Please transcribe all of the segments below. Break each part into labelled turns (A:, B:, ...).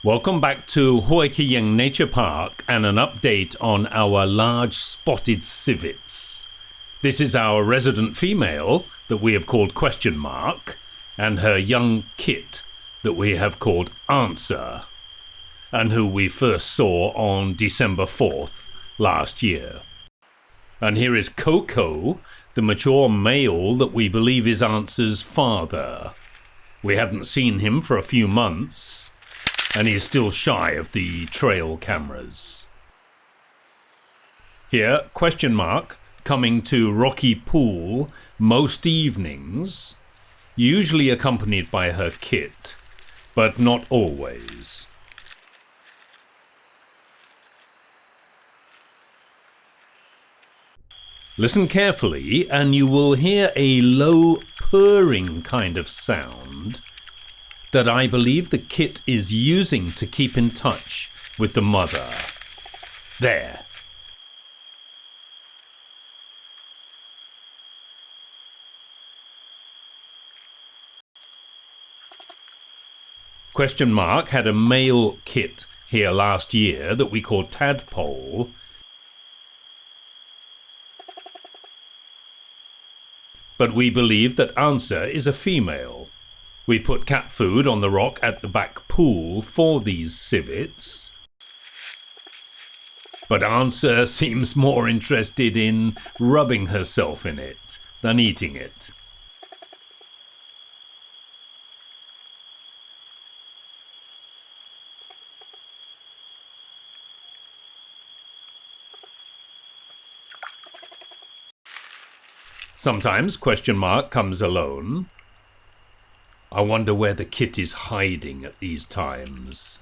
A: Welcome back to Hoekiyang Nature Park and an update on our large spotted civets. This is our resident female that we have called Question Mark and her young kit that we have called Answer and who we first saw on December 4th last year. And here is Coco, the mature male that we believe is Answer's father. We haven't seen him for a few months, and he is still shy of the trail cameras. Here, Question Mark, coming to Rocky Pool most evenings, usually accompanied by her kit, but not always. Listen carefully and you will hear a low purring kind of sound that I believe the kit is using to keep in touch with the mother. There. Question Mark had a male kit here last year that we called Tadpole, but we believe that Answer is a female. We put cat food on the rock at the back pool for these civets, but Answer seems more interested in rubbing herself in it than eating it. Sometimes Question Mark comes alone. I wonder where the kit is hiding at these times.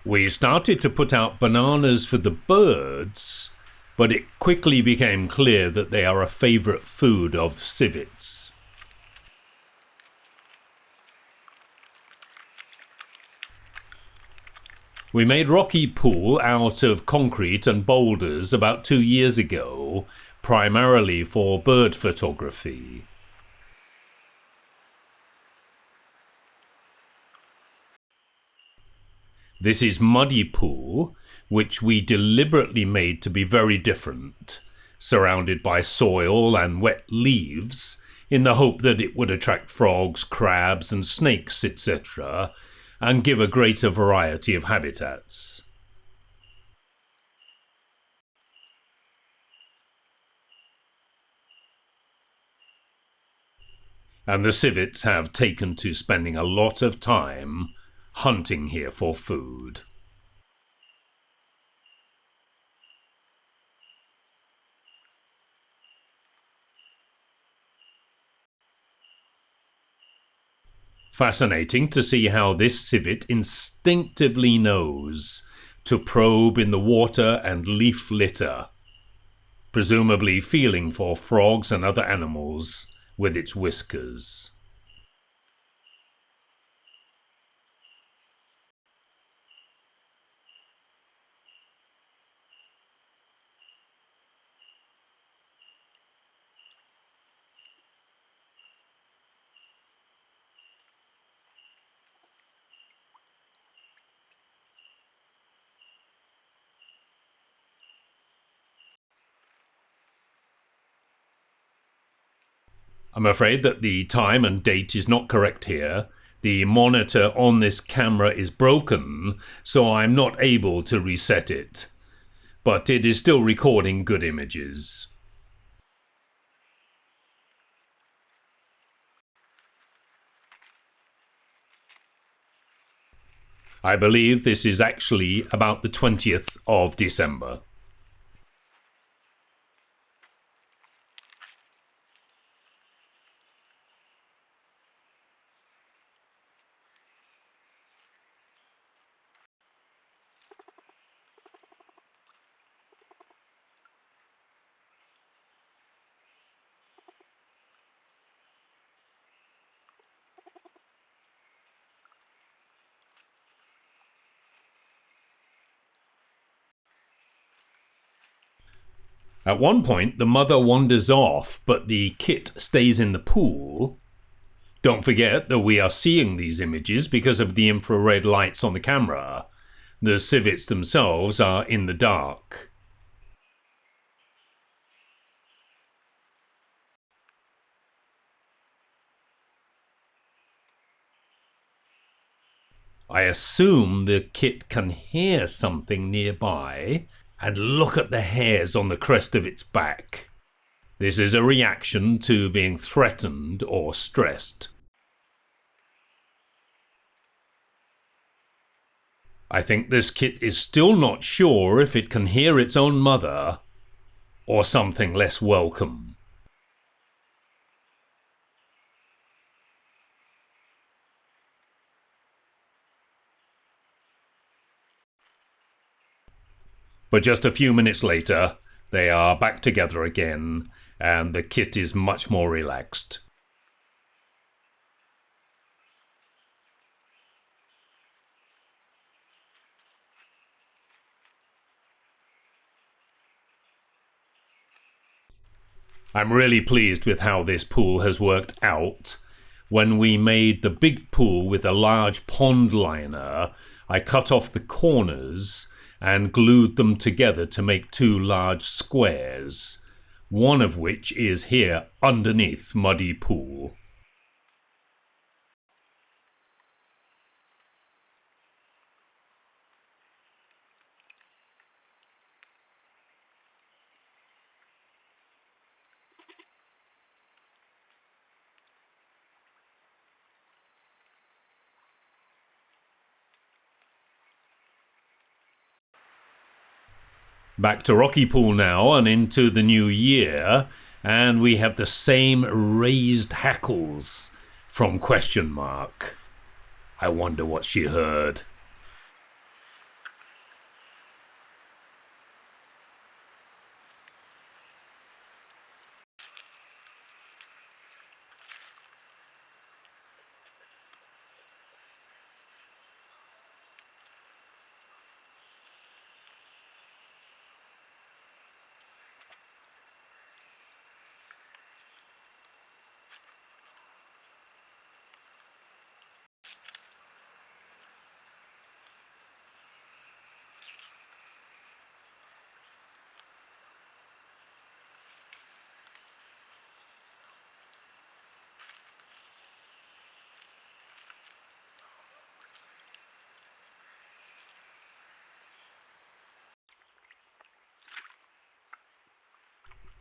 A: We started to put out bananas for the birds, but it quickly became clear that they are a favorite food of civets. We made Rocky Pool out of concrete and boulders about 2 years ago, primarily for bird photography. This is Muddy Pool, which we deliberately made to be very different, surrounded by soil and wet leaves, in the hope that it would attract frogs, crabs and snakes, etc., and give a greater variety of habitats. And the civets have taken to spending a lot of time hunting here for food. Fascinating to see how this civet instinctively knows to probe in the water and leaf litter, presumably feeling for frogs and other animals with its whiskers. I'm afraid that the time and date is not correct here. The monitor on this camera is broken, so I'm not able to reset it. But it is still recording good images. I believe this is actually about the 20th of December. At one point, the mother wanders off, but the kit stays in the pool. Don't forget that we are seeing these images because of the infrared lights on the camera. The civets themselves are in the dark. I assume the kit can hear something nearby, and look at the hairs on the crest of its back. This is a reaction to being threatened or stressed. I think this kit is still not sure if it can hear its own mother or something less welcome. But just a few minutes later, they are back together again, and the kit is much more relaxed. I'm really pleased with how this pool has worked out. When we made the big pool with a large pond liner, I cut off the corners and glued them together to make two large squares, one of which is here underneath Muddy Pool. Back to Rocky Pool now and into the new year, and we have the same raised hackles from Question Mark. I wonder what she heard.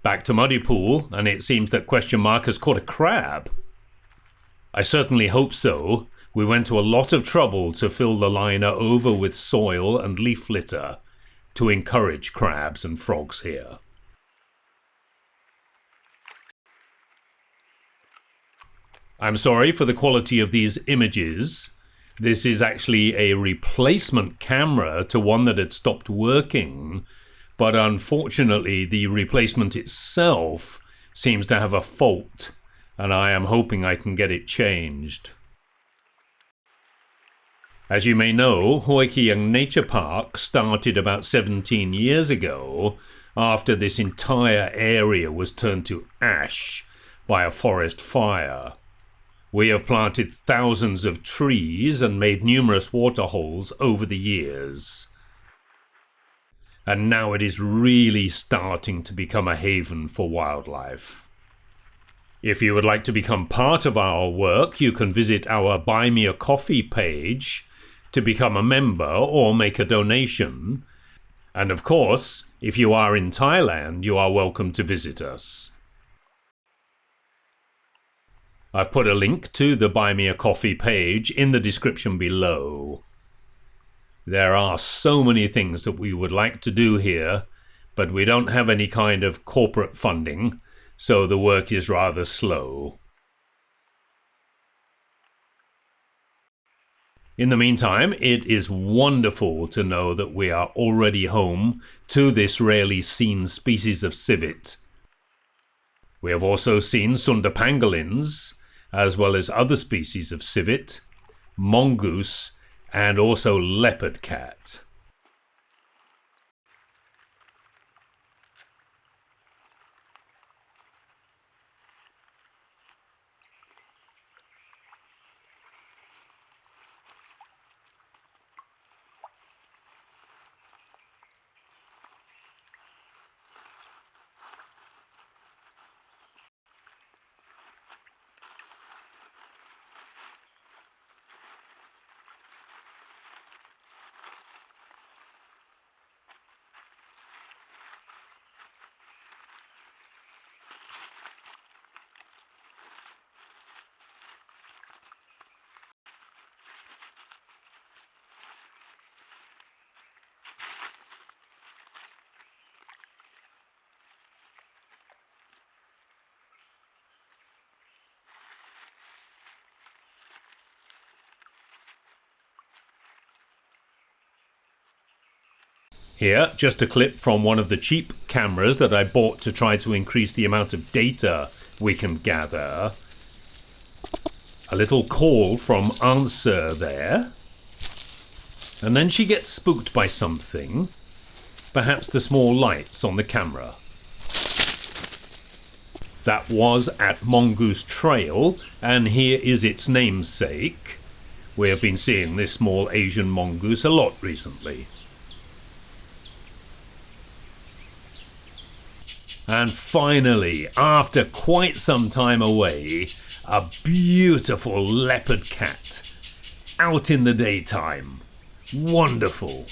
A: Back to Muddy Pool, and it seems that Question Mark has caught a crab. I certainly hope so. We went to a lot of trouble to fill the liner over with soil and leaf litter to encourage crabs and frogs here. I'm sorry for the quality of these images. This is actually a replacement camera to one that had stopped working, but unfortunately the replacement itself seems to have a fault, and I am hoping I can get it changed. As you may know, Hoikiang Nature Park started about 17 years ago after this entire area was turned to ash by a forest fire. We have planted thousands of trees and made numerous waterholes over the years. And now it is really starting to become a haven for wildlife. If you would like to become part of our work, you can visit our Buy Me a Coffee page to become a member or make a donation. And of course, if you are in Thailand, you are welcome to visit us. I've put a link to the Buy Me a Coffee page in the description below. There are so many things that we would like to do here, but we don't have any kind of corporate funding, so the work is rather slow. In the meantime, it is wonderful to know that we are already home to this rarely seen species of civet. We have also seen Sunda pangolins, as well as other species of civet, mongoose, and also leopard cat. Here, just a clip from one of the cheap cameras that I bought to try to increase the amount of data we can gather. A little call from Answer there. And then she gets spooked by something. Perhaps the small lights on the camera. That was at Mongoose Trail, and here is its namesake. We have been seeing this small Asian mongoose a lot recently. And finally, after quite some time away, a beautiful leopard cat out in the daytime. Wonderful.